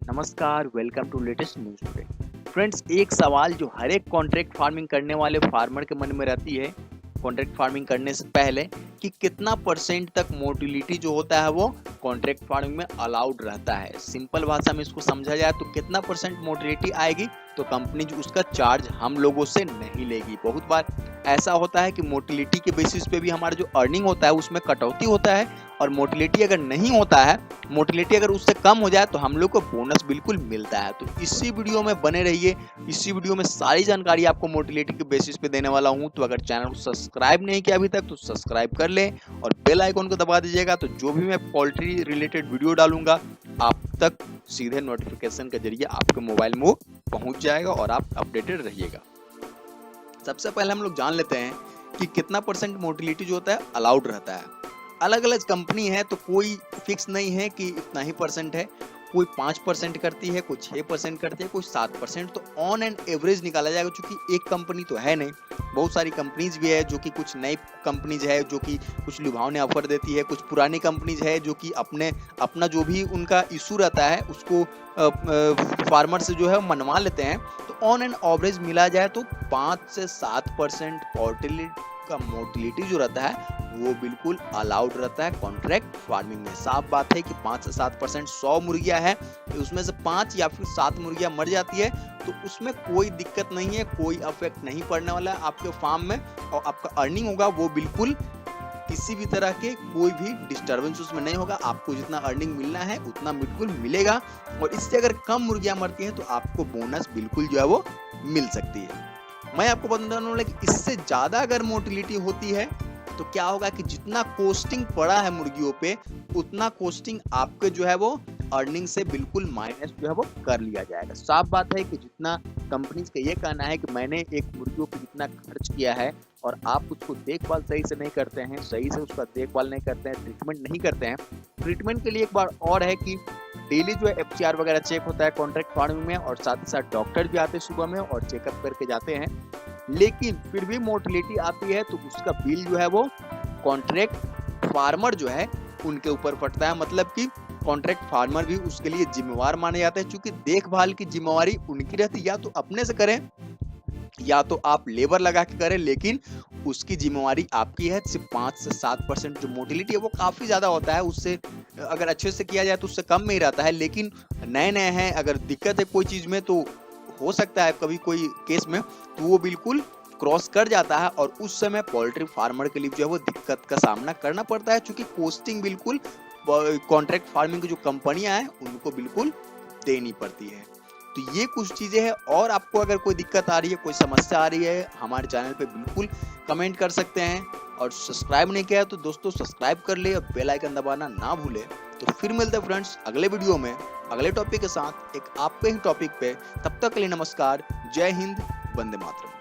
नमस्कार, welcome to latest news today. Friends, एक सवाल जो हर एक कॉन्ट्रैक्ट फार्मिंग करने वाले फार्मर के मन में रहती है, कॉन्ट्रैक्ट फार्मिंग करने से पहले कि कितना परसेंट तक मोटिलिटी जो होता है वो कॉन्ट्रैक्ट फार्मिंग में अलाउड रहता है। सिंपल भाषा में इसको समझा जाए तो कितना परसेंट मोटिलिटी आएगी तो कंपनी जो उसका चार्ज हम लोगों से नहीं लेगी। बहुत बार ऐसा होता है कि मोटिलिटी के बेसिस पे भी हमारा जो अर्निंग होता है उसमें कटौती होता है, और मोटिलिटी अगर नहीं होता है, मोटिलिटी अगर उससे कम हो जाए तो हम लोग को बोनस बिल्कुल मिलता है। तो इसी वीडियो में बने रहिए, इसी वीडियो में सारी जानकारी आपको मोटिलिटी के बेसिस पे देने वाला हूं। तो अगर चैनल को सब्सक्राइब नहीं किया अभी तक तो सब्सक्राइब कर लें और बेल आइकन को दबा दीजिएगा, तो जो भी मैं पोल्ट्री रिलेटेड वीडियो डालूंगा आप तक सीधे नोटिफिकेशन के जरिए आपके मोबाइल में पहुंच जाएगा और आप अपडेटेड रहिएगा। सबसे पहले हम लोग जान लेते हैं कि कितना परसेंट मोटिलिटी जो होता है अलाउड रहता है। अलग अलग कंपनी है तो कोई फिक्स नहीं है कि इतना ही परसेंट है। कोई 5% करती है, कोई 6% करती है, कोई 7%। तो ऑन एंड एवरेज निकाला जाएगा, क्योंकि एक कंपनी तो है नहीं, बहुत सारी कंपनीज भी है। जो कि कुछ नई कंपनीज है जो कि कुछ लुभावने ऑफर देती है, कुछ पुरानी कंपनीज है जो कि अपना जो भी उनका इशू रहता है उसको फार्मर से जो है मनवा लेते हैं। तो ऑन एंड एवरेज मिला जाए तो 5 से 7% का मोटिलिटी जो रहता है वो बिल्कुल अलाउड रहता है कॉन्ट्रैक्ट फार्मिंग में। साफ बात है कि 5 से 7%, 100 मुर्गियां है उसमें से 5 या फिर 7 मुर्गियां मर जाती है तो उसमें कोई दिक्कत नहीं है, कोई अफेक्ट नहीं पड़ने वाला है आपके फार्म में, और आपका अर्निंग होगा वो बिल्कुल किसी भी तरह के कोई भी डिस्टर्बेंस उसमें नहीं होगा। आपको जितना अर्निंग मिलना है उतना बिल्कुल मिलेगा, और इससे अगर कम मुर्गियां मरती हैं तो आपको बोनस बिल्कुल जो है वो मिल सकती है। मैं आपको बताने वाला कि इससे ज्यादा अगर मोटिलिटी होती है तो क्या होगा कि जितना कॉस्टिंग पड़ा है मुर्गियों पे उतना कॉस्टिंग आपके जो है वो अर्निंग से बिल्कुल माइनस जो है वो कर लिया जाएगा। साफ बात है कि जितना कंपनीज का ये कहना है कि मैंने एक मुर्गियों पे जितना खर्च किया है और आप उसको देखभाल सही से नहीं करते हैं, सही से उसका देखभाल नहीं करते हैं, ट्रीटमेंट नहीं करते हैं। ट्रीटमेंट के लिए एक बार और है कि डेली जो है FCR वगैरह चेक होता है कॉन्ट्रैक्ट फार्मिंग में, और साथ ही साथ डॉक्टर भी आते हैं सुबह में और चेकअप करके जाते हैं। लेकिन फिर भी मोटिलिटी आती है तो उसका बिल जो है वो कॉन्ट्रैक्ट फार्मर जो है उनके ऊपर पड़ता है। मतलब कि कॉन्ट्रैक्ट फार्मर भी उसके लिए जिम्मेवार माने जाते हैं, क्योंकि देखभाल की जिम्मेवारी उनकी रहती है। या तो अपने से करें या तो आप लेबर लगा के करें, लेकिन उसकी जिम्मेवारी आपकी है। सिर्फ 5 से 7% जो मोटिलिटी है वो काफी ज्यादा होता है, उससे अगर अच्छे से किया जाए तो उससे कम में ही रहता है। लेकिन नए नए हैं, अगर दिक्कत है कोई चीज में तो हो सकता है कभी कोई केस में तो वो बिल्कुल क्रॉस कर जाता है, और उस समय पोल्ट्री फार्मर के लिए जो है वो दिक्कत का सामना करना पड़ता है, क्योंकि कॉस्टिंग बिल्कुल कॉन्ट्रैक्ट फार्मिंग की जो कंपनियां हैं उनको बिल्कुल देनी पड़ती है। तो ये कुछ चीजें हैं, और आपको अगर कोई दिक्कत आ रही है, कोई समस्या आ रही है, हमारे चैनल पे बिल्कुल कमेंट कर सकते हैं। और सब्सक्राइब नहीं किया तो दोस्तों सब्सक्राइब कर ले और बेल आइकन दबाना ना भूले। तो फिर मिलते हैं फ्रेंड्स अगले वीडियो में अगले टॉपिक के साथ, एक आपके ही टॉपिक पे। तब तक के लिए नमस्कार, जय हिंद, वंदे मातरम।